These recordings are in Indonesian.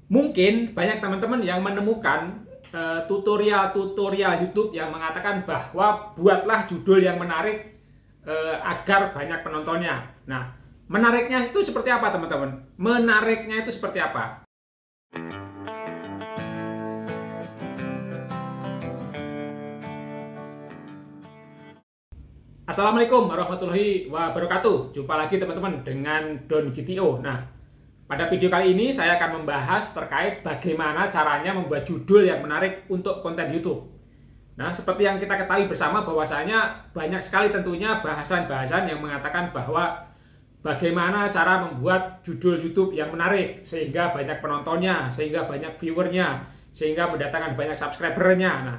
Mungkin banyak teman-teman yang menemukan tutorial-tutorial YouTube yang mengatakan bahwa buatlah judul yang menarik agar banyak penontonnya. Nah, menariknya itu seperti apa teman-teman? Menariknya itu seperti apa? Assalamualaikum warahmatullahi wabarakatuh. Jumpa lagi teman-teman dengan Don GTO. Nah, pada video kali ini saya akan membahas terkait bagaimana caranya membuat judul yang menarik untuk konten YouTube. Nah, seperti yang kita ketahui bersama bahwasanya banyak sekali tentunya bahasan-bahasan yang mengatakan bahwa bagaimana cara membuat judul YouTube yang menarik sehingga banyak penontonnya, sehingga banyak viewernya, sehingga mendatangkan banyak subscribernya. Nah,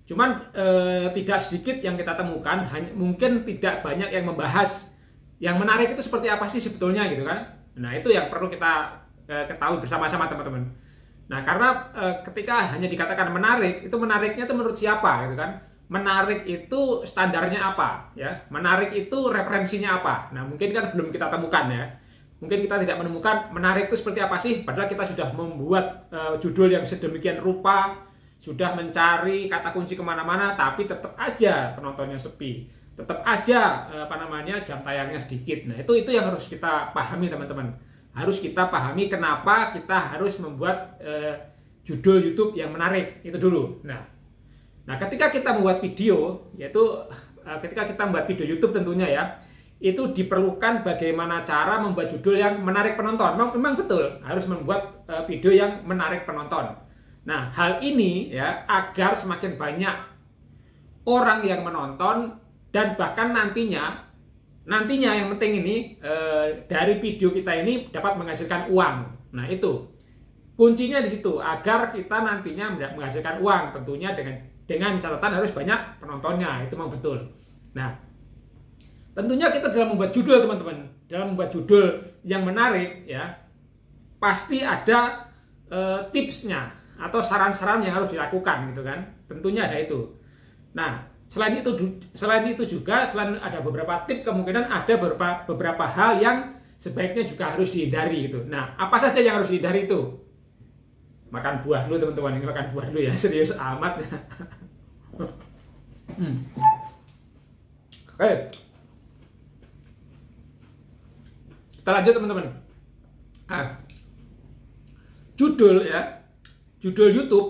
cuman tidak sedikit yang kita temukan, mungkin tidak banyak yang membahas yang menarik itu seperti apa sih sebetulnya gitu kan. Nah, itu yang perlu kita ketahui bersama-sama teman-teman. Nah, karena ketika hanya dikatakan menarik, itu menariknya itu menurut siapa gitu kan. Menarik itu standarnya apa ya. Menarik itu referensinya apa. Nah, mungkin kan belum kita temukan ya. Mungkin kita tidak menemukan menarik itu seperti apa sih, padahal kita sudah membuat judul yang sedemikian rupa, sudah mencari kata kunci kemana-mana, tapi tetap aja penontonnya sepi, tetap aja jam tayangnya sedikit. Nah, itu yang harus kita pahami teman-teman. Harus kita pahami kenapa kita harus membuat judul YouTube yang menarik itu dulu. Nah, ketika kita membuat video, yaitu ketika kita membuat video YouTube tentunya ya, itu diperlukan bagaimana cara membuat judul yang menarik penonton. Memang betul harus membuat video yang menarik penonton. Nah, hal ini ya agar semakin banyak orang yang menonton dan bahkan nantinya yang penting ini dari video kita ini dapat menghasilkan uang. Nah, itu kuncinya di situ agar kita nantinya menghasilkan uang, tentunya dengan catatan harus banyak penontonnya, itu memang betul. Nah, tentunya kita dalam membuat judul teman-teman, dalam membuat judul yang menarik ya pasti ada tipsnya atau saran-saran yang harus dilakukan gitu kan, tentunya ada itu. Nah, selain itu juga selain ada beberapa tips, kemungkinan ada beberapa hal yang sebaiknya juga harus dihindari gitu. Nah, apa saja yang harus dihindari itu? Makan buah dulu teman-teman, ini makan buah dulu ya, serius amat. Oke, kita lanjut teman-teman. Judul YouTube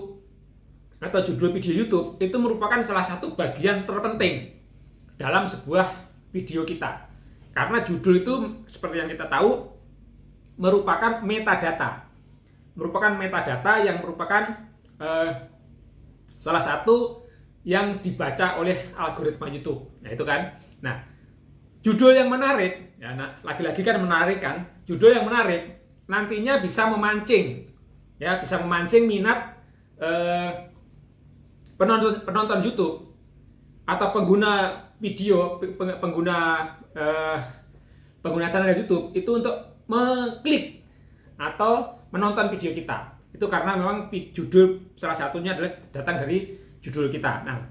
atau judul video YouTube itu merupakan salah satu bagian terpenting dalam sebuah video kita. Karena judul itu seperti yang kita tahu merupakan metadata. Merupakan metadata yang merupakan salah satu yang dibaca oleh algoritma YouTube. Nah, itu kan. Nah, judul yang menarik, ya, lagi-lagi kan menarik kan. Judul yang menarik nantinya bisa memancing minat penonton YouTube atau pengguna video, pengguna channel YouTube itu untuk mengklik atau menonton video kita. Itu karena memang judul salah satunya adalah datang dari judul kita. Nah,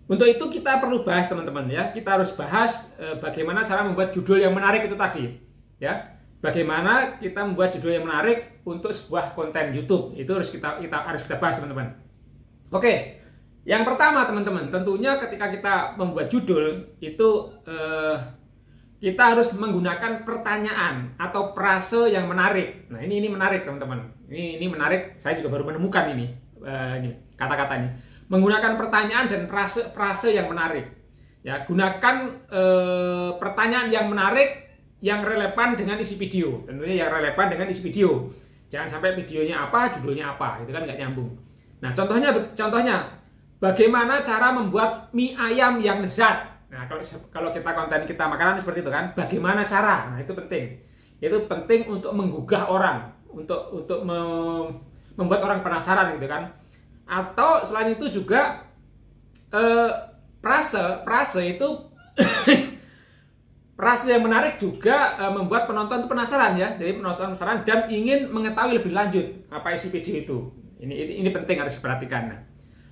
untuk itu kita perlu bahas teman-teman ya. Kita harus bahas bagaimana cara membuat judul yang menarik itu tadi ya. Bagaimana kita membuat judul yang menarik untuk sebuah konten YouTube, itu harus kita bahas teman-teman. Oke, yang pertama teman-teman, tentunya ketika kita membuat judul itu kita harus menggunakan pertanyaan atau frase yang menarik. Nah, ini menarik teman-teman. Ini menarik. Saya juga baru menemukan ini kata-kata ini. Menggunakan pertanyaan dan frase yang menarik. Ya, gunakan pertanyaan yang menarik yang relevan dengan isi video. Tentunya yang relevan dengan isi video. Jangan sampai videonya apa, judulnya apa. Itu kan nggak nyambung. Nah, contohnya bagaimana cara membuat mie ayam yang lezat. Nah, kalau konten kita makanan seperti itu kan, bagaimana cara? Nah, itu penting. Itu penting untuk menggugah orang, untuk membuat orang penasaran gitu kan. Atau selain itu juga frase itu frase yang menarik juga membuat penonton itu penasaran ya. Jadi penonton penasaran dan ingin mengetahui lebih lanjut apa isi video itu. Ini penting, harus diperhatikan. Nah,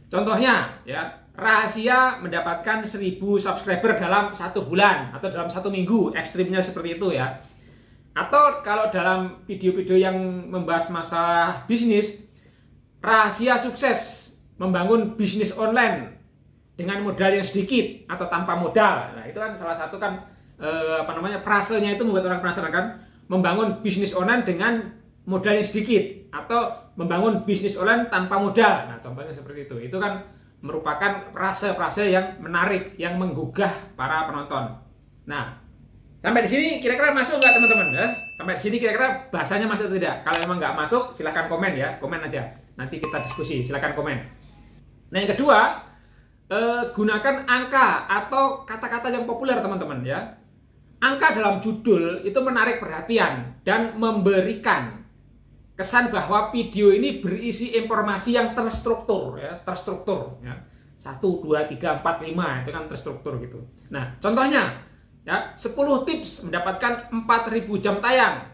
contohnya ya, rahasia mendapatkan 1000 subscriber dalam 1 bulan atau dalam 1 minggu, ekstrimnya seperti itu ya. Atau kalau dalam video-video yang membahas masalah bisnis, rahasia sukses membangun bisnis online dengan modal yang sedikit atau tanpa modal. Nah, itu kan salah satu kan frasenya itu membuat orang penasaran kan, membangun bisnis online dengan modal yang sedikit atau membangun bisnis online tanpa modal. Nah, contohnya seperti itu. Itu kan merupakan frase-frase yang menarik, yang menggugah para penonton. Nah, sampai di sini kira-kira masuk nggak teman-teman? Ya? Sampai di sini kira-kira bahasanya masuk atau tidak? Kalau emang nggak masuk, silahkan komen ya, komen aja. Nanti kita diskusi, silahkan komen. Nah, yang kedua, gunakan angka atau kata-kata yang populer teman-teman ya. Angka dalam judul itu menarik perhatian dan memberikan kesan bahwa video ini berisi informasi yang terstruktur ya, ya. 1, 2, 3, 4, 5 itu kan terstruktur gitu. Nah, contohnya ya, 10 tips mendapatkan 4.000 jam tayang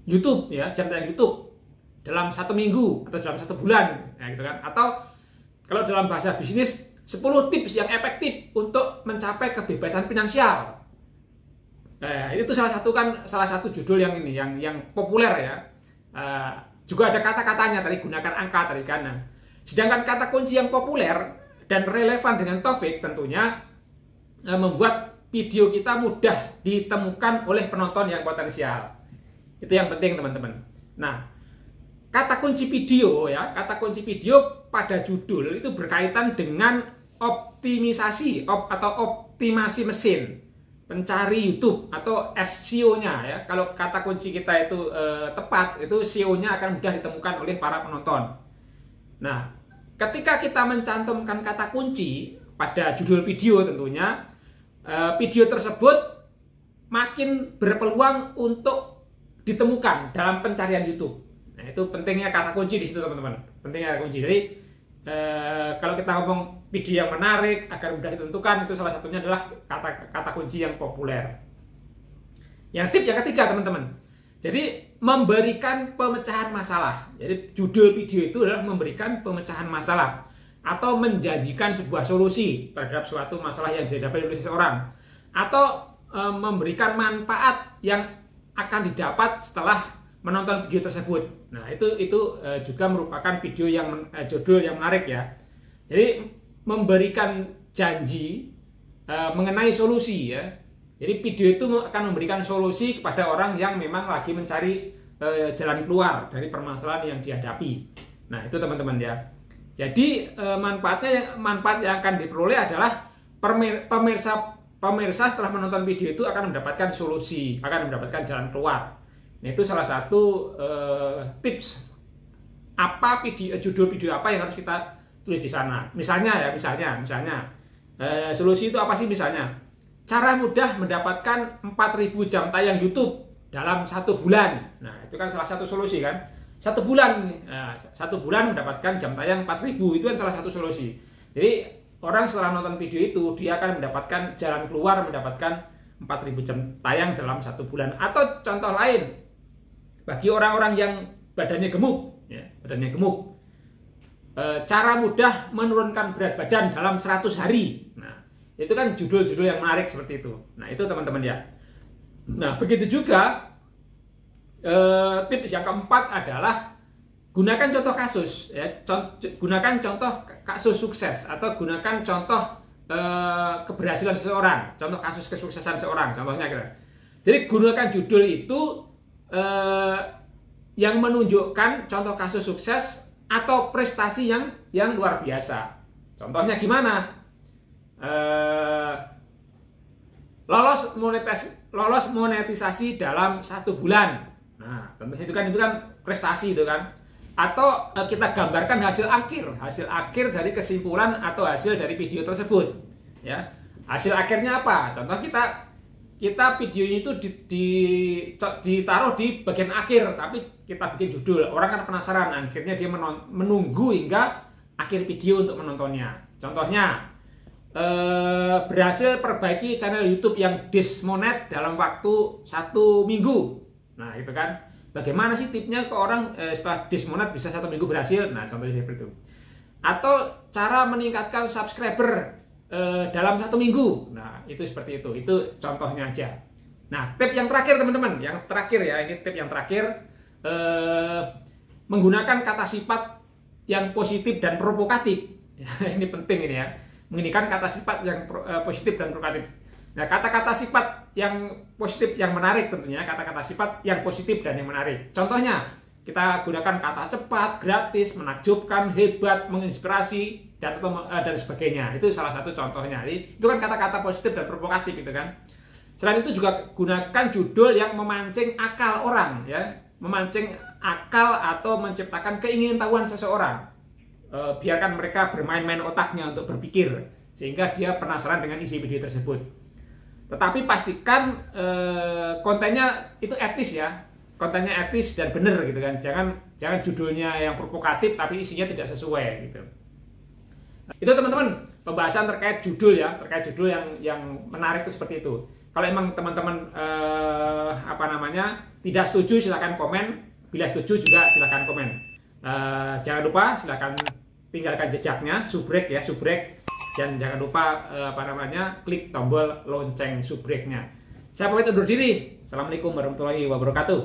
YouTube ya, jam tayang YouTube dalam 1 minggu atau dalam 1 bulan ya, gitu kan. Atau kalau dalam bahasa bisnis, 10 tips yang efektif untuk mencapai kebebasan finansial. Nah, itu salah satu judul yang ini yang populer ya. Juga ada kata-katanya tadi, gunakan angka tadi kan. Sedangkan kata kunci yang populer dan relevan dengan topik tentunya membuat video kita mudah ditemukan oleh penonton yang potensial. Itu yang penting teman-teman. Nah, kata kunci video ya, kata kunci video pada judul itu berkaitan dengan optimisasi atau optimasi mesin pencari YouTube atau SEO-nya ya. Kalau kata kunci kita itu tepat, itu SEO-nya akan mudah ditemukan oleh para penonton. Nah, ketika kita mencantumkan kata kunci pada judul video tentunya, video tersebut makin berpeluang untuk ditemukan dalam pencarian YouTube. Nah, itu pentingnya kata kunci di situ teman-teman. Pentingnya kata kunci. Jadi kalau kita ngomong video yang menarik agar mudah ditentukan, itu salah satunya adalah kata kunci yang populer. Yang ketiga teman-teman, jadi memberikan pemecahan masalah. Jadi judul video itu adalah memberikan pemecahan masalah atau menjanjikan sebuah solusi terhadap suatu masalah yang dihadapi oleh seseorang, atau memberikan manfaat yang akan didapat setelah menonton video tersebut. Nah, itu juga merupakan video judul yang menarik ya. Jadi memberikan janji mengenai solusi ya. Jadi video itu akan memberikan solusi kepada orang yang memang lagi mencari jalan keluar dari permasalahan yang dihadapi. Nah, itu teman-teman ya. Jadi manfaat yang akan diperoleh adalah pemirsa setelah menonton video itu akan mendapatkan solusi, akan mendapatkan jalan keluar. Nah, itu salah satu tips apa judul video apa yang harus kita tulis di sana. Misalnya solusi itu apa sih? Misalnya cara mudah mendapatkan 4.000 jam tayang YouTube dalam 1 bulan. Nah, itu kan salah satu solusi kan. 1 bulan mendapatkan jam tayang 4.000, itu kan salah satu solusi. Jadi orang setelah nonton video itu dia akan mendapatkan jalan keluar, mendapatkan 4.000 jam tayang dalam 1 bulan. Atau contoh lain, bagi orang-orang yang badannya gemuk, cara mudah menurunkan berat badan dalam 100 hari. Nah, itu kan judul-judul yang menarik seperti itu. Nah, itu teman-teman ya. Nah, begitu juga tips yang keempat adalah gunakan contoh kasus ya. Gunakan contoh kasus sukses atau gunakan contoh keberhasilan seseorang, contoh kasus kesuksesan seseorang, contohnya kira. Jadi gunakan judul itu yang menunjukkan contoh kasus sukses atau prestasi yang luar biasa. Contohnya gimana? Lolos monetisasi dalam 1 bulan. Nah, contohnya itu kan prestasi itu kan. Atau kita gambarkan hasil akhir dari kesimpulan atau hasil dari video tersebut. Ya, hasil akhirnya apa? Contoh kita video itu ditaruh di bagian akhir, tapi kita bikin judul, orang kan penasaran, akhirnya dia menunggu hingga akhir video untuk menontonnya. Contohnya berhasil perbaiki channel YouTube yang dismonet dalam waktu 1 minggu. Nah, itu kan bagaimana sih tipnya ke orang setelah dismonet bisa 1 minggu berhasil? Nah, contohnya seperti itu. Atau cara meningkatkan subscriber dalam 1 minggu. Nah, itu seperti itu. Itu contohnya aja. Nah, tip yang terakhir teman-teman, yang terakhir ya, ini tip yang terakhir, menggunakan kata sifat yang positif dan provokatif. Ini penting ini ya, menggunakan kata sifat yang positif dan provokatif. Nah, kata-kata sifat yang positif yang menarik tentunya, kata-kata sifat yang positif dan yang menarik. Contohnya, kita gunakan kata cepat, gratis, menakjubkan, hebat, menginspirasi, dan sebagainya. Itu salah satu contohnya. Jadi, itu kan kata-kata positif dan provokatif gitu kan. Selain itu juga gunakan judul yang memancing akal orang ya, memancing akal atau menciptakan keingintahuan seseorang. Biarkan mereka bermain-main otaknya untuk berpikir sehingga dia penasaran dengan isi video tersebut. Tetapi pastikan kontennya itu etis ya, kontennya etis dan benar gitu kan. Jangan judulnya yang provokatif tapi isinya tidak sesuai gitu. Itu teman-teman pembahasan terkait judul ya, terkait judul yang menarik itu seperti itu. Kalau emang teman-teman tidak setuju silahkan komen, bila setuju juga silahkan komen. Jangan lupa silahkan tinggalkan jejaknya, subrek ya, subrek, dan jangan lupa klik tombol lonceng subreknya. Saya pamit undur diri. Assalamualaikum warahmatullahi wabarakatuh.